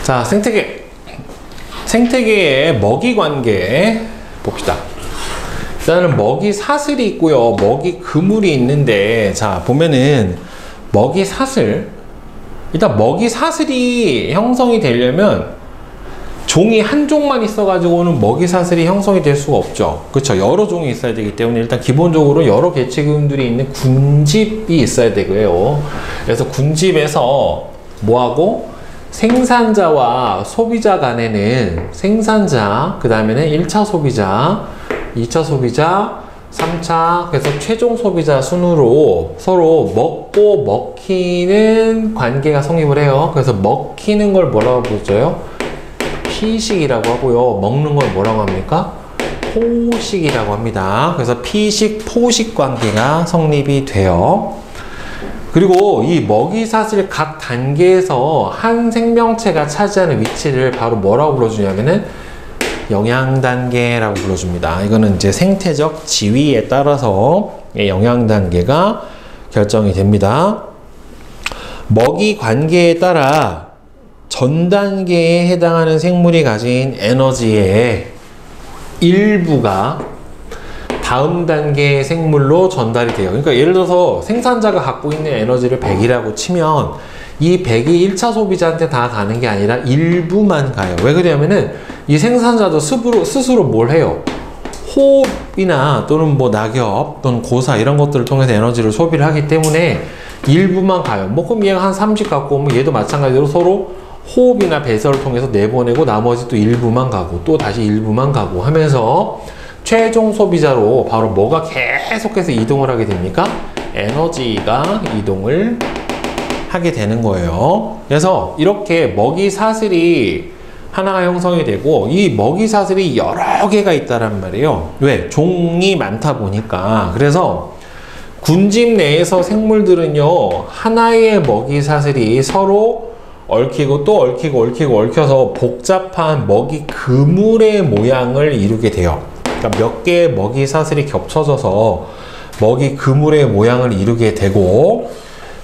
자, 생태계의 먹이 관계 봅시다. 일단은 먹이 사슬이 있고요, 먹이 그물이 있는데, 자 보면은 먹이 사슬, 일단 먹이 사슬이 형성이 되려면 종이 한 종만 있어 가지고는 먹이 사슬이 형성이 될 수가 없죠. 그렇죠? 여러 종이 있어야 되기 때문에 일단 기본적으로 여러 개체균들이 있는 군집이 있어야 되고요. 그래서 군집에서 뭐하고 생산자와 소비자 간에는 생산자, 그 다음에는 1차 소비자, 2차 소비자, 3차, 그래서 최종 소비자 순으로 서로 먹고 먹히는 관계가 성립을 해요. 그래서 먹히는 걸 뭐라고 부르죠? 피식이라고 하고요. 먹는 걸 뭐라고 합니까? 포식이라고 합니다. 그래서 피식, 포식 관계가 성립이 돼요. 그리고 이 먹이사슬 각 단계에서 한 생명체가 차지하는 위치를 바로 뭐라고 불러주냐면은 영양단계라고 불러줍니다. 이거는 이제 생태적 지위에 따라서 영양단계가 결정이 됩니다. 먹이 관계에 따라 전 단계에 해당하는 생물이 가진 에너지의 일부가 다음 단계의 생물로 전달이 돼요. 그러니까 예를 들어서 생산자가 갖고 있는 에너지를 100이라고 치면 이 100이 1차 소비자한테 다 가는 게 아니라 일부만 가요. 왜 그러냐면은 이 생산자도 스스로 뭘 해요? 호흡이나 또는 뭐 낙엽 또는 고사 이런 것들을 통해서 에너지를 소비를 하기 때문에 일부만 가요. 뭐 그럼 얘가 한 30 갖고 오면 얘도 마찬가지로 서로 호흡이나 배설을 통해서 내보내고 나머지 또 일부만 가고 또 다시 일부만 가고 하면서 최종 소비자로 바로 뭐가 계속해서 이동을 하게 됩니까? 에너지가 이동을 하게 되는 거예요. 그래서 이렇게 먹이 사슬이 하나가 형성이 되고 이 먹이 사슬이 여러 개가 있다란 말이에요. 왜? 종이 많다 보니까. 그래서 군집 내에서 생물들은요, 하나의 먹이 사슬이 서로 얽히고 또 얽혀서 복잡한 먹이 그물의 모양을 이루게 돼요. 그러니까 몇 개의 먹이 사슬이 겹쳐져서 먹이 그물의 모양을 이루게 되고,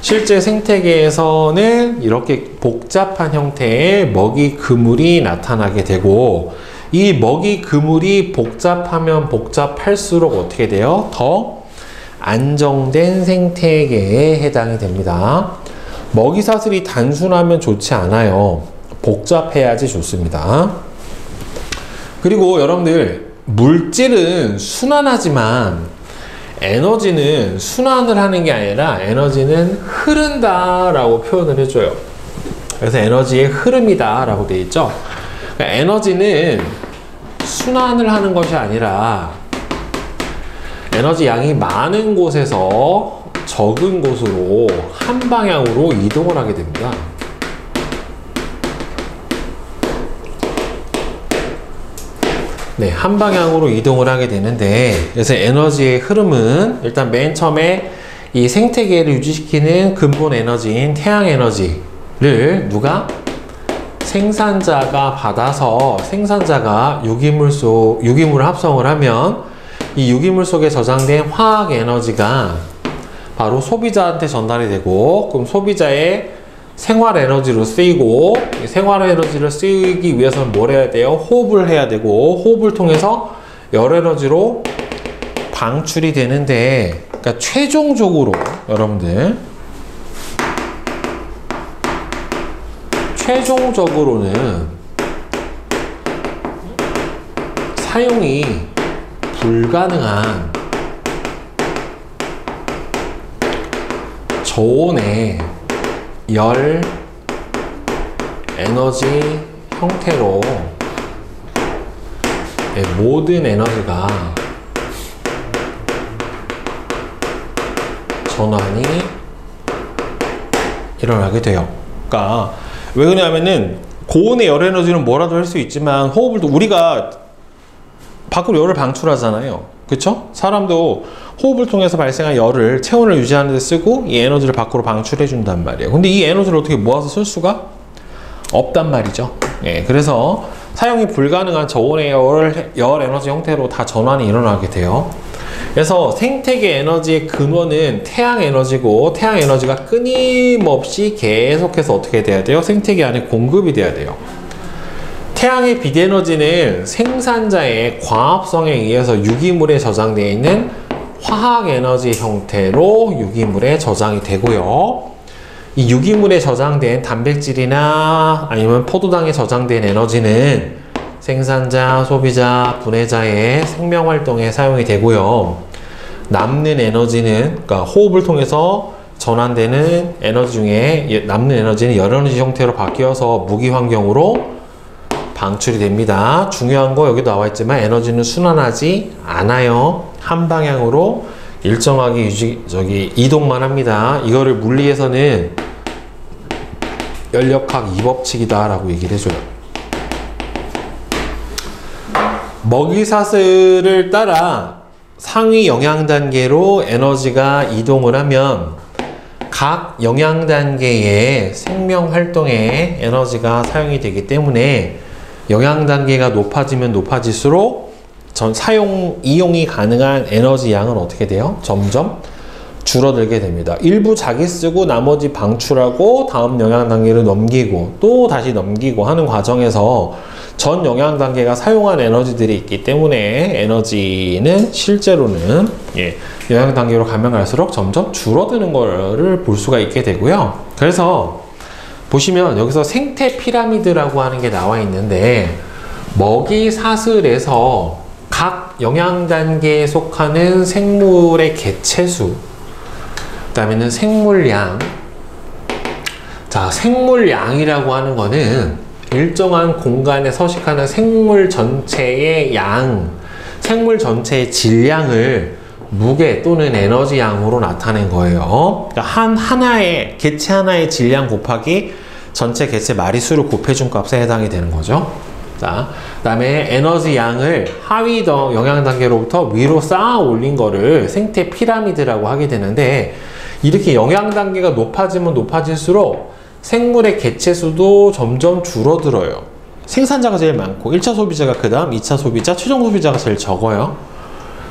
실제 생태계에서는 이렇게 복잡한 형태의 먹이 그물이 나타나게 되고, 이 먹이 그물이 복잡하면 복잡할수록 어떻게 돼요? 더 안정된 생태계에 해당이 됩니다. 먹이 사슬이 단순하면 좋지 않아요. 복잡해야지 좋습니다. 그리고 여러분들, 물질은 순환하지만 에너지는 순환을 하는 게 아니라 에너지는 흐른다라고 표현을 해줘요. 그래서 에너지의 흐름이다 라고 되어 있죠. 그러니까 에너지는 순환을 하는 것이 아니라 에너지 양이 많은 곳에서 적은 곳으로 한 방향으로 이동을 하게 됩니다. 네, 한 방향으로 이동을 하게 되는데, 그래서 에너지의 흐름은 일단 맨 처음에 이 생태계를 유지시키는 근본 에너지인 태양 에너지를 누가? 생산자가 받아서 생산자가 유기물을 합성을 하면 이 유기물 속에 저장된 화학 에너지가 바로 소비자한테 전달이 되고, 그럼 소비자의 생활 에너지로 쓰이고, 생활 에너지를 쓰기 위해서는 뭘 해야 돼요? 호흡을 해야 되고, 호흡을 통해서 열 에너지로 방출이 되는데, 그러니까 최종적으로 여러분들, 최종적으로는 사용이 불가능한 저온의 열 에너지 형태로 모든 에너지가 전환이 일어나게 돼요. 그러니까 왜 그러냐면은 고온의 열 에너지는 뭐라도 할 수 있지만 호흡을 우리가 밖으로 열을 방출하잖아요. 그쵸? 사람도 호흡을 통해서 발생한 열을 체온을 유지하는 데 쓰고 이 에너지를 밖으로 방출해 준단 말이에요. 근데 이 에너지를 어떻게 모아서 쓸 수가 없단 말이죠. 예, 그래서 사용이 불가능한 저온의 열 에너지 형태로 다 전환이 일어나게 돼요. 그래서 생태계 에너지의 근원은 태양 에너지고, 태양 에너지가 끊임없이 계속해서 어떻게 돼야 돼요? 생태계 안에 공급이 돼야 돼요. 태양의 빛에너지는 생산자의 광합성에 의해서 유기물에 저장되어 있는 화학에너지 형태로 유기물에 저장이 되고요. 이 유기물에 저장된 단백질이나 아니면 포도당에 저장된 에너지는 생산자, 소비자, 분해자의 생명활동에 사용이 되고요. 남는 에너지는, 그러니까 호흡을 통해서 전환되는 에너지 중에 남는 에너지는 열에너지 형태로 바뀌어서 무기 환경으로 방출이 됩니다. 중요한 거 여기 나와 있지만 에너지는 순환하지 않아요. 한 방향으로 일정하게 이동만 합니다. 이거를 물리에서는 열역학 2법칙이다 라고 얘기를 해줘요. 먹이사슬을 따라 상위 영양단계로 에너지가 이동을 하면 각 영양단계의 생명활동에 에너지가 사용이 되기 때문에 영양단계가 높아지면 높아질수록 이용이 가능한 에너지 양은 어떻게 돼요? 점점 줄어들게 됩니다. 일부 자기 쓰고 나머지 방출하고 다음 영양단계를 넘기고 또 다시 넘기고 하는 과정에서 전 영양단계가 사용한 에너지들이 있기 때문에 에너지는 실제로는 영양단계로 가면 갈수록 점점 줄어드는 거를 볼 수가 있게 되고요. 그래서 보시면 여기서 생태 피라미드라고 하는 게 나와 있는데 먹이 사슬에서 각 영양단계에 속하는 생물의 개체수, 그 다음에는 생물량. 자, 생물량이라고 하는 거는 일정한 공간에 서식하는 생물 전체의 양, 생물 전체의 질량을 무게 또는 에너지 양으로 나타낸 거예요. 그러니까 개체 하나의 질량 곱하기 전체 개체 마리수를 곱해준 값에 해당이 되는 거죠. 자, 그 다음에 에너지 양을 하위 영양단계로부터 위로 쌓아 올린 거를 생태 피라미드라고 하게 되는데, 이렇게 영양단계가 높아지면 높아질수록 생물의 개체수도 점점 줄어들어요. 생산자가 제일 많고 1차 소비자가 그 다음 2차 소비자, 최종 소비자가 제일 적어요.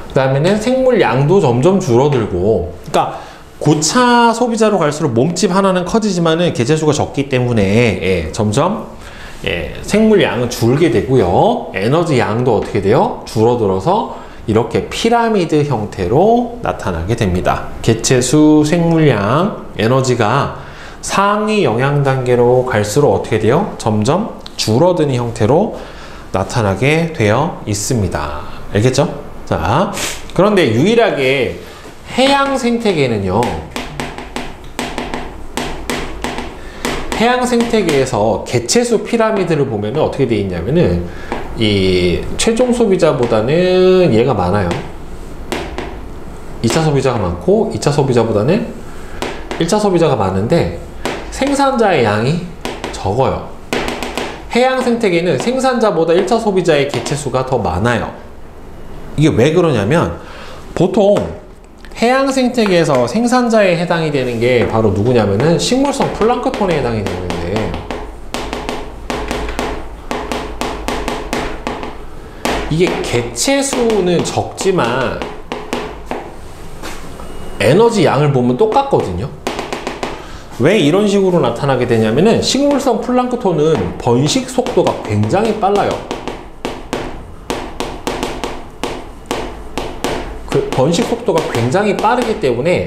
그 다음에는 생물량도 점점 줄어들고, 그러니까 고차 소비자로 갈수록 몸집 하나는 커지지만은 개체수가 적기 때문에 점점 생물량은 줄게 되고요. 에너지 양도 어떻게 돼요? 줄어들어서 이렇게 피라미드 형태로 나타나게 됩니다. 개체수, 생물량, 에너지가 상위 영양단계로 갈수록 어떻게 돼요? 점점 줄어드는 형태로 나타나게 되어 있습니다. 알겠죠? 자, 그런데 유일하게 해양 생태계는요, 해양 생태계에서 개체수 피라미드를 보면 어떻게 되어 있냐면은 이 최종 소비자보다는 얘가 많아요. 2차 소비자가 많고 2차 소비자보다는 1차 소비자가 많은데 생산자의 양이 적어요. 해양 생태계는 생산자보다 1차 소비자의 개체수가 더 많아요. 이게 왜 그러냐면, 보통 해양 생태계에서 생산자에 해당이 되는 게 바로 누구냐면은 식물성 플랑크톤에 해당이 되는데, 이게 개체수는 적지만 에너지 양을 보면 똑같거든요. 왜 이런 식으로 나타나게 되냐면은 식물성 플랑크톤은 번식 속도가 굉장히 빨라요. 그 번식 속도가 굉장히 빠르기 때문에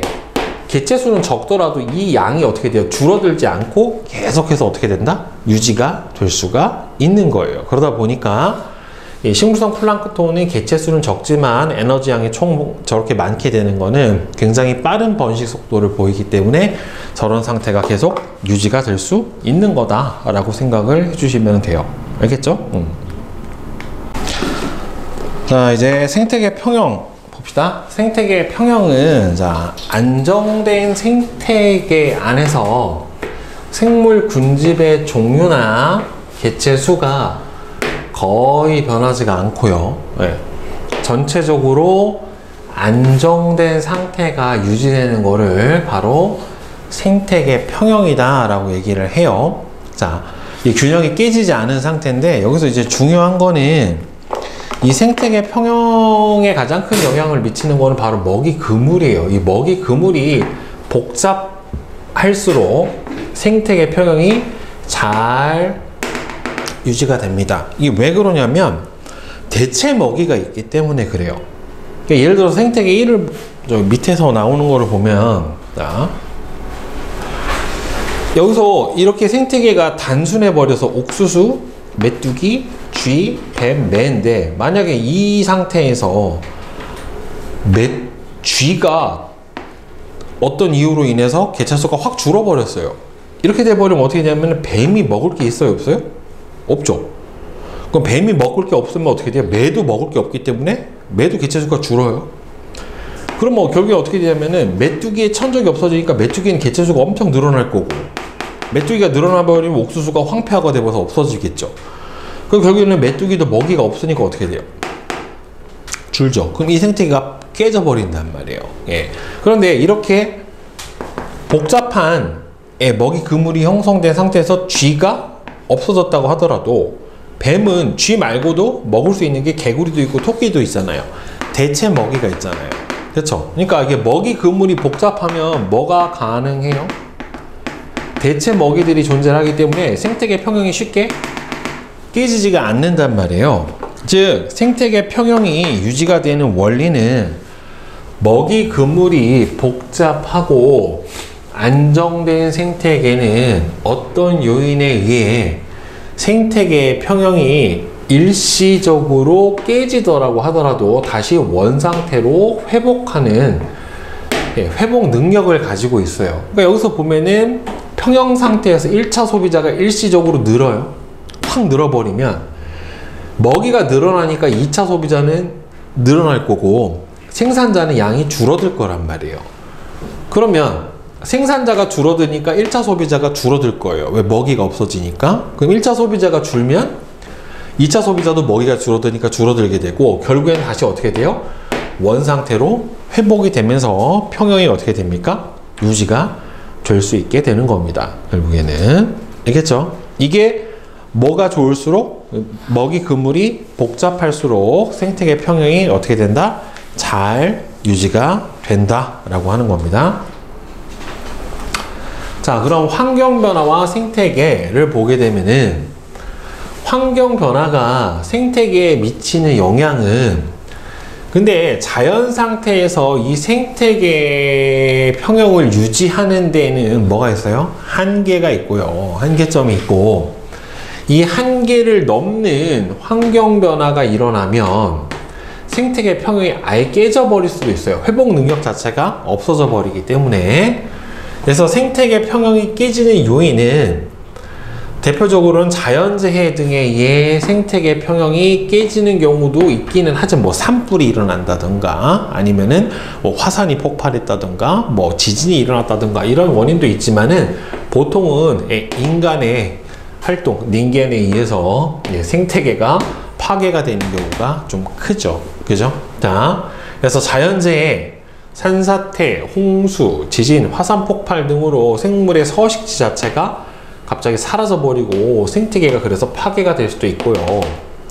개체수는 적더라도 이 양이 어떻게 돼요? 줄어들지 않고 계속해서 어떻게 된다? 유지가 될 수가 있는 거예요. 그러다 보니까 이 식물성 플랑크톤의 개체수는 적지만 에너지 양이 총 저렇게 많게 되는 거는 굉장히 빠른 번식 속도를 보이기 때문에 저런 상태가 계속 유지가 될 수 있는 거다라고 생각을 해주시면 돼요. 알겠죠? 자, 이제 생태계 평형 봅시다. 생태계 평형은, 자, 안정된 생태계 안에서 생물 군집의 종류나 개체 수가 거의 변하지가 않고요. 전체적으로 안정된 상태가 유지되는 거를 바로 생태계 평형이다 라고 얘기를 해요. 자, 이 균형이 깨지지 않은 상태인데, 여기서 이제 중요한 거는 이 생태계 평형에 가장 큰 영향을 미치는 거는 바로 먹이 그물이에요. 이 먹이 그물이 복잡할수록 생태계 평형이 잘 유지가 됩니다. 이게 왜 그러냐면 대체 먹이가 있기 때문에 그래요. 그러니까 예를 들어서 생태계 1을 저 밑에서 나오는 거를 보면, 자, 여기서 이렇게 생태계가 단순해 버려서 옥수수, 메뚜기, 쥐, 뱀, 매인데 만약에 이 상태에서 쥐가 어떤 이유로 인해서 개체수가 확 줄어버렸어요. 이렇게 돼버리면 어떻게 되냐면 뱀이 먹을 게 있어요, 없어요? 없죠. 그럼 뱀이 먹을 게 없으면 어떻게 돼요? 매도 먹을 게 없기 때문에 매도 개체수가 줄어요. 그럼 뭐 결국에 어떻게 되냐면은 메뚜기의 천적이 없어지니까 메뚜기는 개체수가 엄청 늘어날 거고, 메뚜기가 늘어나 버리면 옥수수가 황폐화가 되어서 없어지겠죠. 그럼 결국에는 메뚜기도 먹이가 없으니까 어떻게 돼요? 줄죠. 그럼 이 생태계가 깨져버린단 말이에요. 예. 그런데 이렇게 복잡한 먹이 그물이 형성된 상태에서 쥐가 없어졌다고 하더라도 뱀은 쥐 말고도 먹을 수 있는 게 개구리도 있고 토끼도 있잖아요. 대체 먹이가 있잖아요. 그렇죠? 그러니까 이게 먹이 그물이 복잡하면 뭐가 가능해요? 대체 먹이들이 존재하기 때문에 생태계 평형이 쉽게 깨지지가 않는단 말이에요. 즉 생태계 평형이 유지가 되는 원리는 먹이 그물이 복잡하고 안정된 생태계는 어떤 요인에 의해 생태계의 평형이 일시적으로 깨지더라고 하더라도 다시 원상태로 회복하는 회복 능력을 가지고 있어요. 그러니까 여기서 보면은 평형 상태에서 1차 소비자가 일시적으로 늘어요. 확 늘어버리면 먹이가 늘어나니까 2차 소비자는 늘어날 거고 생산자는 양이 줄어들 거란 말이에요. 그러면 생산자가 줄어드니까 1차 소비자가 줄어들 거예요. 왜? 먹이가 없어지니까. 그럼 1차 소비자가 줄면 2차 소비자도 먹이가 줄어드니까 줄어들게 되고 결국엔 다시 어떻게 돼요? 원상태로 회복이 되면서 평형이 어떻게 됩니까? 유지가 될 수 있게 되는 겁니다. 결국에는. 알겠죠? 이게 뭐가 좋을수록 먹이 그물이 복잡할수록 생태계 평형이 어떻게 된다? 잘 유지가 된다라고 하는 겁니다. 자, 그럼 환경 변화와 생태계를 보게 되면은 환경 변화가 생태계에 미치는 영향은 근데 자연 상태에서 이 생태계 평형을 유지하는 데는 뭐가 있어요? 한계가 있고요. 한계점이 있고 이 한계를 넘는 환경 변화가 일어나면 생태계 평형이 아예 깨져버릴 수도 있어요. 회복 능력 자체가 없어져 버리기 때문에. 그래서 생태계 평형이 깨지는 요인은 대표적으로는 자연재해 등에 의해 생태계 평형이 깨지는 경우도 있기는 하지만 뭐 산불이 일어난다든가 아니면은 뭐 화산이 폭발했다든가 뭐 지진이 일어났다든가 이런 원인도 있지만은 보통은 인간의 활동, 인간에 의해서 생태계가 파괴가 되는 경우가 좀 크죠. 그죠? 자, 그래서 자연재해, 산사태, 홍수, 지진, 화산 폭발 등으로 생물의 서식지 자체가 갑자기 사라져버리고 생태계가 그래서 파괴가 될 수도 있고요.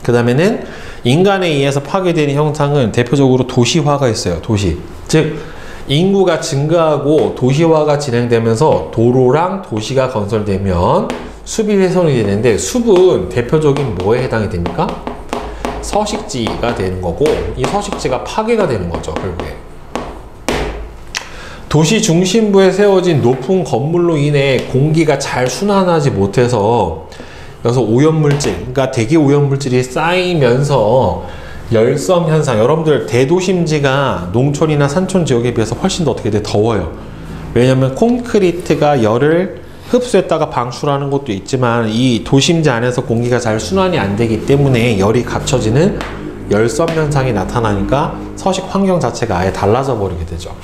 그 다음에는 인간에 의해서 파괴되는 현상은 대표적으로 도시화가 있어요. 도시. 즉 인구가 증가하고 도시화가 진행되면서 도로랑 도시가 건설되면 숲이 훼손이 되는데 숲은 대표적인 뭐에 해당이 됩니까? 서식지가 되는 거고 이 서식지가 파괴가 되는 거죠. 결국에. 도시 중심부에 세워진 높은 건물로 인해 공기가 잘 순환하지 못해서 여기서 오염물질, 그러니까 대기 오염물질이 쌓이면서 열섬 현상, 여러분들 대도심지가 농촌이나 산촌 지역에 비해서 훨씬 더 어떻게 돼? 더워요. 왜냐면 콘크리트가 열을 흡수했다가 방출하는 것도 있지만 이 도심지 안에서 공기가 잘 순환이 안 되기 때문에 열이 갖춰지는 열섬 현상이 나타나니까 서식 환경 자체가 아예 달라져 버리게 되죠.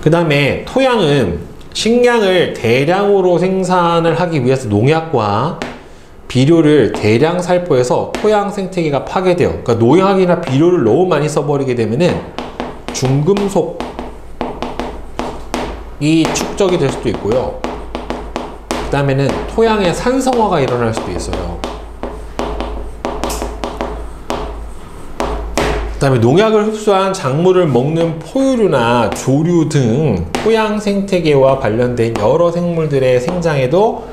그 다음에 토양은 식량을 대량으로 생산을 하기 위해서 농약과 비료를 대량 살포해서 토양 생태계가 파괴돼요. 그러니까 농약이나 비료를 너무 많이 써버리게 되면은 중금속이 축적이 될 수도 있고요. 그 다음에는 토양의 산성화가 일어날 수도 있어요. 그 다음에 농약을 흡수한 작물을 먹는 포유류나 조류 등 토양 생태계와 관련된 여러 생물들의 생장에도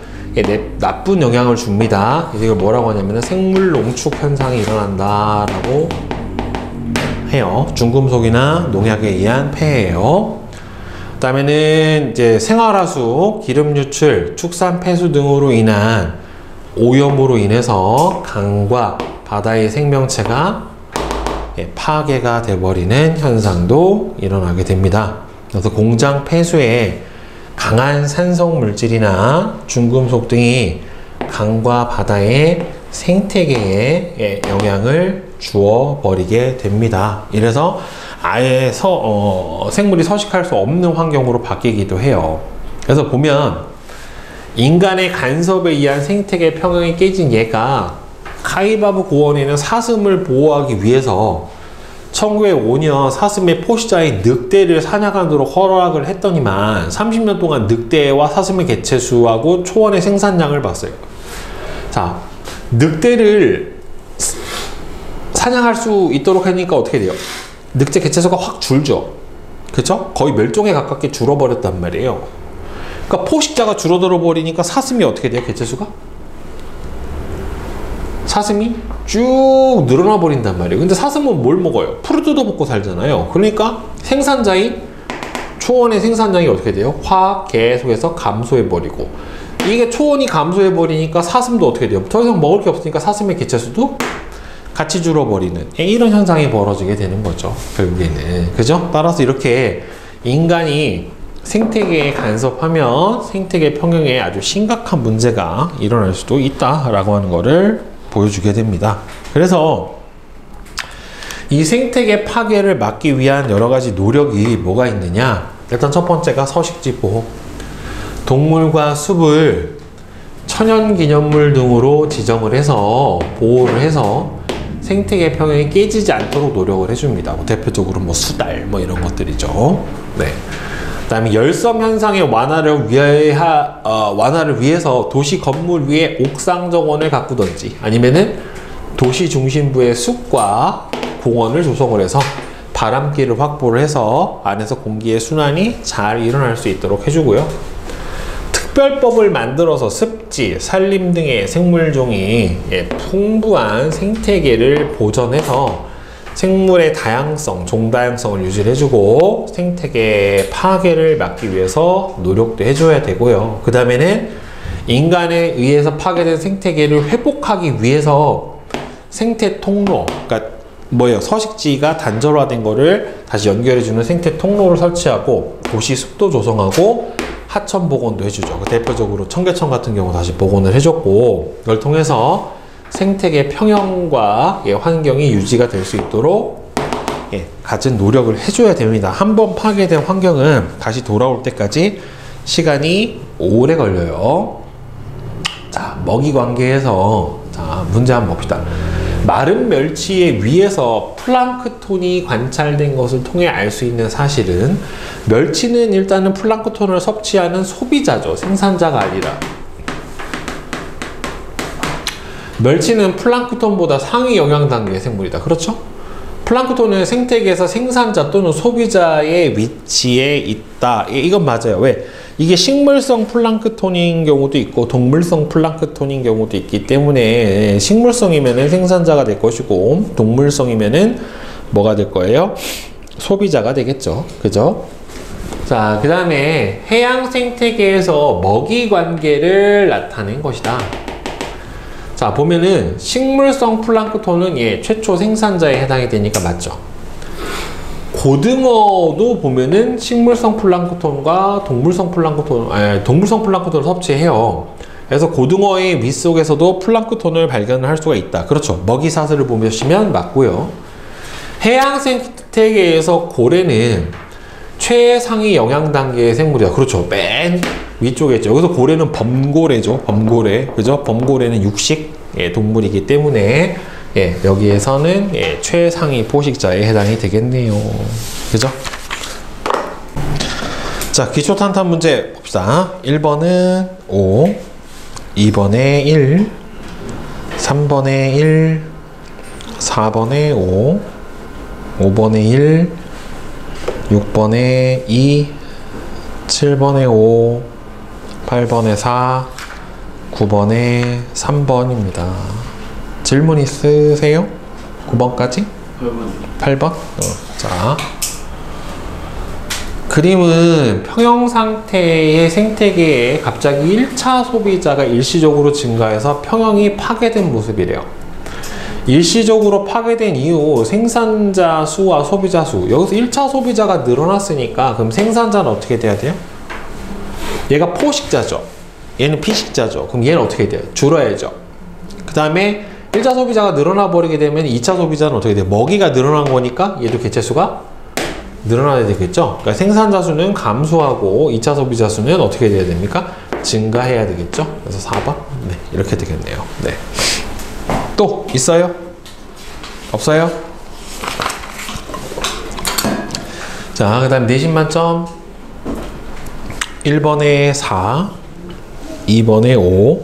나쁜 영향을 줍니다. 이걸 뭐라고 하냐면 생물 농축 현상이 일어난다라고 해요. 중금속이나 농약에 의한 폐해예요. 그다음에는 이제 생활하수, 기름 유출, 축산 폐수 등으로 인한 오염으로 인해서 강과 바다의 생명체가 파괴가 돼버리는 현상도 일어나게 됩니다. 그래서 공장 폐수에 강한 산성 물질이나 중금속 등이 강과 바다의 생태계에 영향을 주어 버리게 됩니다. 이래서 아예 생물이 서식할 수 없는 환경으로 바뀌기도 해요. 그래서 보면 인간의 간섭에 의한 생태계 평형이 깨진 예가 카이바브 고원에는 사슴을 보호하기 위해서 1905년 사슴의 포식자인 늑대를 사냥하도록 허락을 했더니만 30년 동안 늑대와 사슴의 개체수하고 초원의 생산량을 봤어요. 자, 늑대를 사냥할 수 있도록 하니까 어떻게 돼요? 늑대 개체수가 확 줄죠. 그쵸? 거의 멸종에 가깝게 줄어버렸단 말이에요. 그러니까 포식자가 줄어들어 버리니까 사슴이 어떻게 돼요? 개체수가? 사슴이 쭉 늘어나 버린단 말이에요. 근데 사슴은 뭘 먹어요? 풀을 뜯어 먹고 살잖아요. 그러니까 생산자인 초원의 생산량이 어떻게 돼요? 확 계속해서 감소해 버리고, 이게 초원이 감소해 버리니까 사슴도 어떻게 돼요? 더 이상 먹을 게 없으니까 사슴의 개체수도 같이 줄어버리는 이런 현상이 벌어지게 되는 거죠. 결국에는. 그죠? 따라서 이렇게 인간이 생태계에 간섭하면 생태계 평형에 아주 심각한 문제가 일어날 수도 있다라고 하는 거를 보여주게 됩니다. 그래서 이 생태계 파괴를 막기 위한 여러 가지 노력이 뭐가 있느냐? 일단 첫 번째가 서식지 보호. 동물과 숲을 천연기념물 등으로 지정을 해서 보호를 해서 생태계 평형이 깨지지 않도록 노력을 해줍니다. 뭐 대표적으로 뭐 수달 뭐 이런 것들이죠. 네. 그다음에 열섬 현상의 완화를 위해서 도시 건물 위에 옥상 정원을 가꾸던지, 아니면은 도시 중심부의 숲과 공원을 조성을 해서 바람길을 확보를 해서 안에서 공기의 순환이 잘 일어날 수 있도록 해주고요. 특별법을 만들어서 습지, 산림 등의 생물종이 풍부한 생태계를 보존해서 생물의 다양성, 종다양성을 유지를 해주고 생태계 파괴를 막기 위해서 노력도 해줘야 되고요. 그 다음에는 인간에 의해서 파괴된 생태계를 회복하기 위해서 생태 통로, 그러니까 뭐예요? 서식지가 단절화된 거를 다시 연결해주는 생태 통로를 설치하고 도시 숲도 조성하고 하천 복원도 해주죠. 대표적으로 청계천 같은 경우 다시 복원을 해줬고, 이걸 통해서 생태계 평형과 환경이 유지가 될 수 있도록 갖은 노력을 해줘야 됩니다. 한번 파괴된 환경은 다시 돌아올 때까지 시간이 오래 걸려요. 자, 먹이 관계에서 자, 문제 한번 봅시다. 마른 멸치의 위에서 플랑크톤이 관찰된 것을 통해 알 수 있는 사실은, 멸치는 일단은 플랑크톤을 섭취하는 소비자죠. 생산자가 아니라. 멸치는 플랑크톤보다 상위 영양 단계의 생물이다. 그렇죠? 플랑크톤은 생태계에서 생산자 또는 소비자의 위치에 있다. 이건 맞아요. 왜? 이게 식물성 플랑크톤인 경우도 있고 동물성 플랑크톤인 경우도 있기 때문에, 식물성이면은 생산자가 될 것이고 동물성이면은 뭐가 될 거예요? 소비자가 되겠죠. 그죠? 자, 그 다음에 해양 생태계에서 먹이 관계를 나타낸 것이다. 자, 보면은 식물성 플랑크톤은 최초 생산자에 해당이 되니까 맞죠. 고등어도 보면은 식물성 플랑크톤과 동물성 플랑크톤을 섭취해요. 그래서 고등어의 위 속에서도 플랑크톤을 발견을 할 수가 있다. 그렇죠. 먹이 사슬을 보시면 맞고요. 해양 생태계에서 고래는 최상위 영양 단계의 생물이다. 그렇죠. 맨 위쪽에 있죠. 여기서 고래는 범고래죠. 범고래. 그죠? 범고래는 육식 동물이기 때문에 여기에서는 최상위 포식자에 해당이 되겠네요. 그죠? 자, 기초탄탄 문제 봅시다. 1번은 5, 2번에 1, 3번에 1, 4번에 5, 5번에 1, 6번에 2, 7번에 5, 8번에 4, 9번에 3번입니다. 질문 있으세요? 9번까지? 8번? 자, 그림은 평형 상태의 생태계에 갑자기 1차 소비자가 일시적으로 증가해서 평형이 파괴된 모습이래요. 일시적으로 파괴된 이후 생산자 수와 소비자 수, 여기서 1차 소비자가 늘어났으니까 그럼 생산자는 어떻게 돼야 돼요? 얘가 포식자죠. 얘는 피식자죠. 그럼 얘는 어떻게 돼요? 줄어야죠. 그 다음에 1차 소비자가 늘어나 버리게 되면 2차 소비자는 어떻게 돼요? 먹이가 늘어난 거니까 얘도 개체수가 늘어나야 되겠죠. 그러니까 생산자 수는 감소하고 2차 소비자 수는 어떻게 돼야 됩니까? 증가해야 되겠죠. 그래서 4번 네, 이렇게 되겠네요. 네. 또 있어요? 없어요? 자, 그 다음 내신 만점 1번에 4, 2번에 5,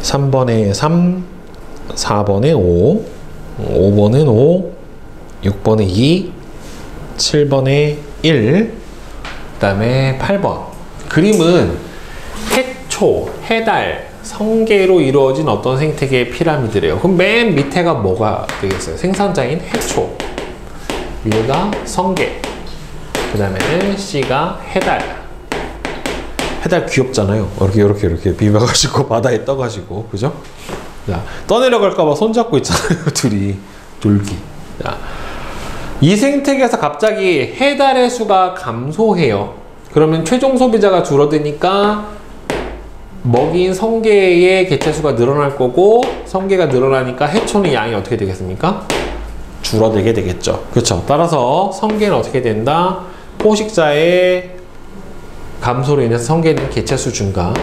3번에 3, 4번에 5, 5번은 5, 6번에 2, 7번에 1, 그 다음에 8번. 그림은 해초, 해달, 성계로 이루어진 어떤 생태계의 피라미드래요. 그럼 맨 밑에가 뭐가 되겠어요? 생산자인 해초, 위가 성계, 그 다음에는 C가 해달. 해달 귀엽잖아요. 이렇게 비벼가지고 바다에 떠가지고, 그죠? 자, 떠내려갈까봐 손잡고 있잖아요. 둘이 돌기. 자, 이 생태계에서 갑자기 해달의 수가 감소해요. 그러면 최종 소비자가 줄어드니까 먹이인 성게의 개체수가 늘어날 거고, 성게가 늘어나니까 해초는 양이 어떻게 되겠습니까? 줄어들게 되겠죠. 그렇죠. 따라서 성게는 어떻게 된다? 포식자의 감소로 인해서 성게는 개체수 증가,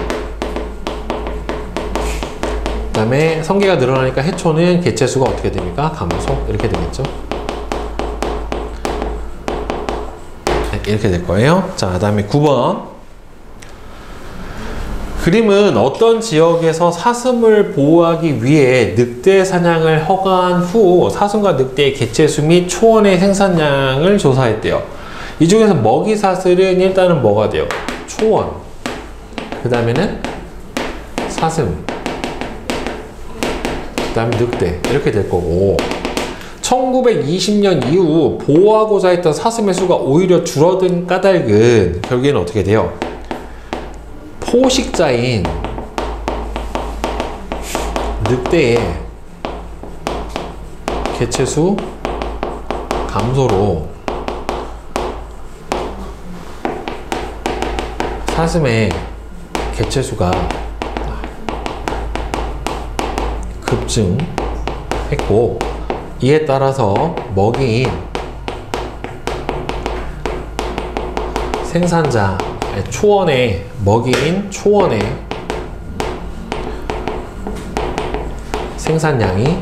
그 다음에 성게가 늘어나니까 해초는 개체수가 어떻게 됩니까? 감소. 이렇게 되겠죠. 네, 이렇게 될 거예요. 자, 그 다음에 9번. 그림은 어떤 지역에서 사슴을 보호하기 위해 늑대 사냥을 허가한 후 사슴과 늑대의 개체수 및 초원의 생산량을 조사했대요. 이 중에서 먹이 사슬은 일단은 뭐가 돼요? 초원. 그 다음에는 사슴. 그 다음에 늑대. 이렇게 될 거고, 1920년 이후 보호하고자 했던 사슴의 수가 오히려 줄어든 까닭은 결국에는 어떻게 돼요? 포식자인 늑대의 개체수 감소로 사슴의 개체수가 급증했고, 이에 따라서 먹이인 생산자 초원의 먹이인 초원의 생산량이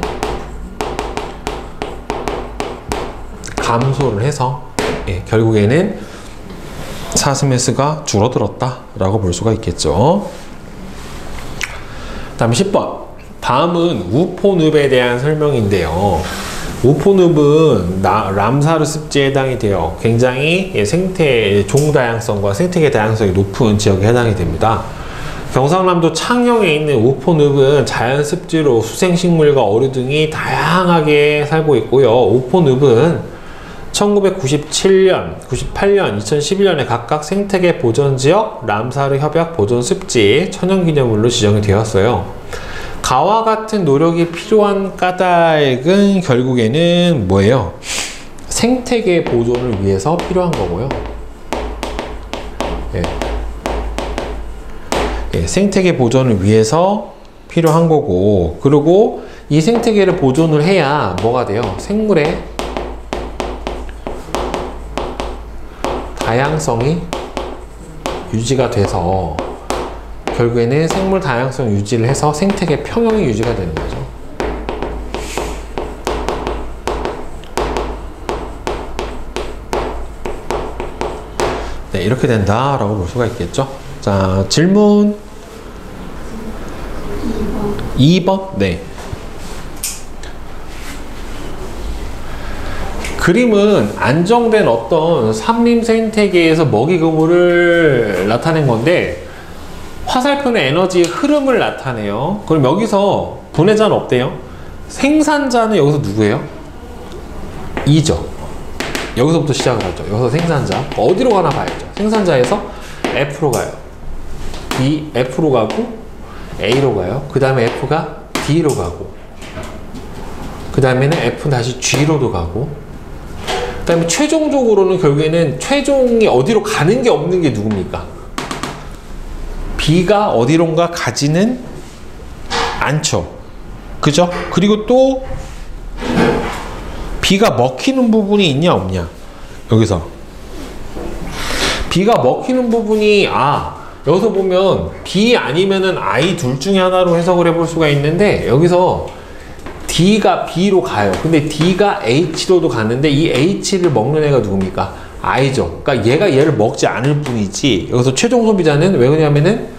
감소를 해서 결국에는 사슴의 수가 줄어들었다 라고 볼 수가 있겠죠. 다음 10번. 다음은 우포늪에 대한 설명인데요. 우포늪은 람사르 습지에 해당이 돼요. 굉장히 생태 종다양성과 생태계 다양성이 높은 지역에 해당이 됩니다. 경상남도 창녕에 있는 우포늪은 자연 습지로 수생식물과 어류 등이 다양하게 살고 있고요. 우포늪은 1997년, 98년, 2011년에 각각 생태계 보전지역, 람사르 협약 보전습지, 천연기념물로 지정이 되었어요. 가와 같은 노력이 필요한 까닭은 결국에는 뭐예요? 생태계 보존을 위해서 필요한 거고요. 생태계 보존을 위해서 필요한 거고, 그리고 이 생태계를 보존을 해야 뭐가 돼요? 생물의 다양성이 유지가 돼서 결국에는 생물 다양성 유지를 해서 생태계 평형이 유지가 되는 거죠. 네, 이렇게 된다라고 볼 수가 있겠죠. 자, 질문 2번. 네. 그림은 안정된 어떤 산림 생태계에서 먹이 그물을 나타낸 건데, 화살표는 에너지의 흐름을 나타내요. 그럼 여기서 분해자는 없대요. 생산자는 여기서 누구예요? 2죠. 여기서부터 시작을 하죠. 여기서 생산자. 어디로 가나 봐야죠. 생산자에서 F로 가요. B, F로 가고 A로 가요. 그 다음에 F가 D로 가고 그 다음에는 F 다시 G로도 가고 그 다음에 최종적으로는 결국에는 최종이 어디로 가는 게 없는 게 누굽니까? B가 어디론가 가지는 않죠. 그죠? 그리고 또 B가 먹히는 부분이 있냐 없냐 여기서 B가 먹히는 부분이 여기서 보면 B 아니면은 I 둘 중에 하나로 해석을 해볼 수가 있는데 여기서 D가 B로 가요. 근데 D가 H로도 가는데 이 H를 먹는 애가 누굽니까? I죠. 그러니까 얘가 얘를 먹지 않을 뿐이지 여기서 최종 소비자는 왜 그러냐면은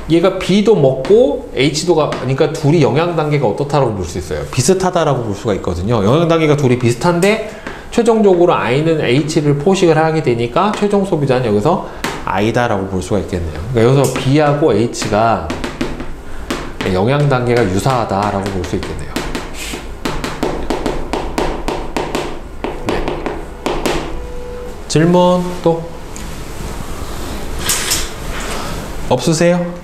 얘가 B도 먹고 H도 그러니까 둘이 영양 단계가 어떻다라고 볼 수 있어요. 비슷하다라고 볼 수가 있거든요. 영양 단계가 둘이 비슷한데 최종적으로 I는 H를 포식을 하게 되니까 최종 소비자는 여기서 I다라고 볼 수가 있겠네요. 그러니까 여기서 B하고 H가 영양 단계가 유사하다라고 볼 수 있겠네요. 네. 질문 또 없으세요?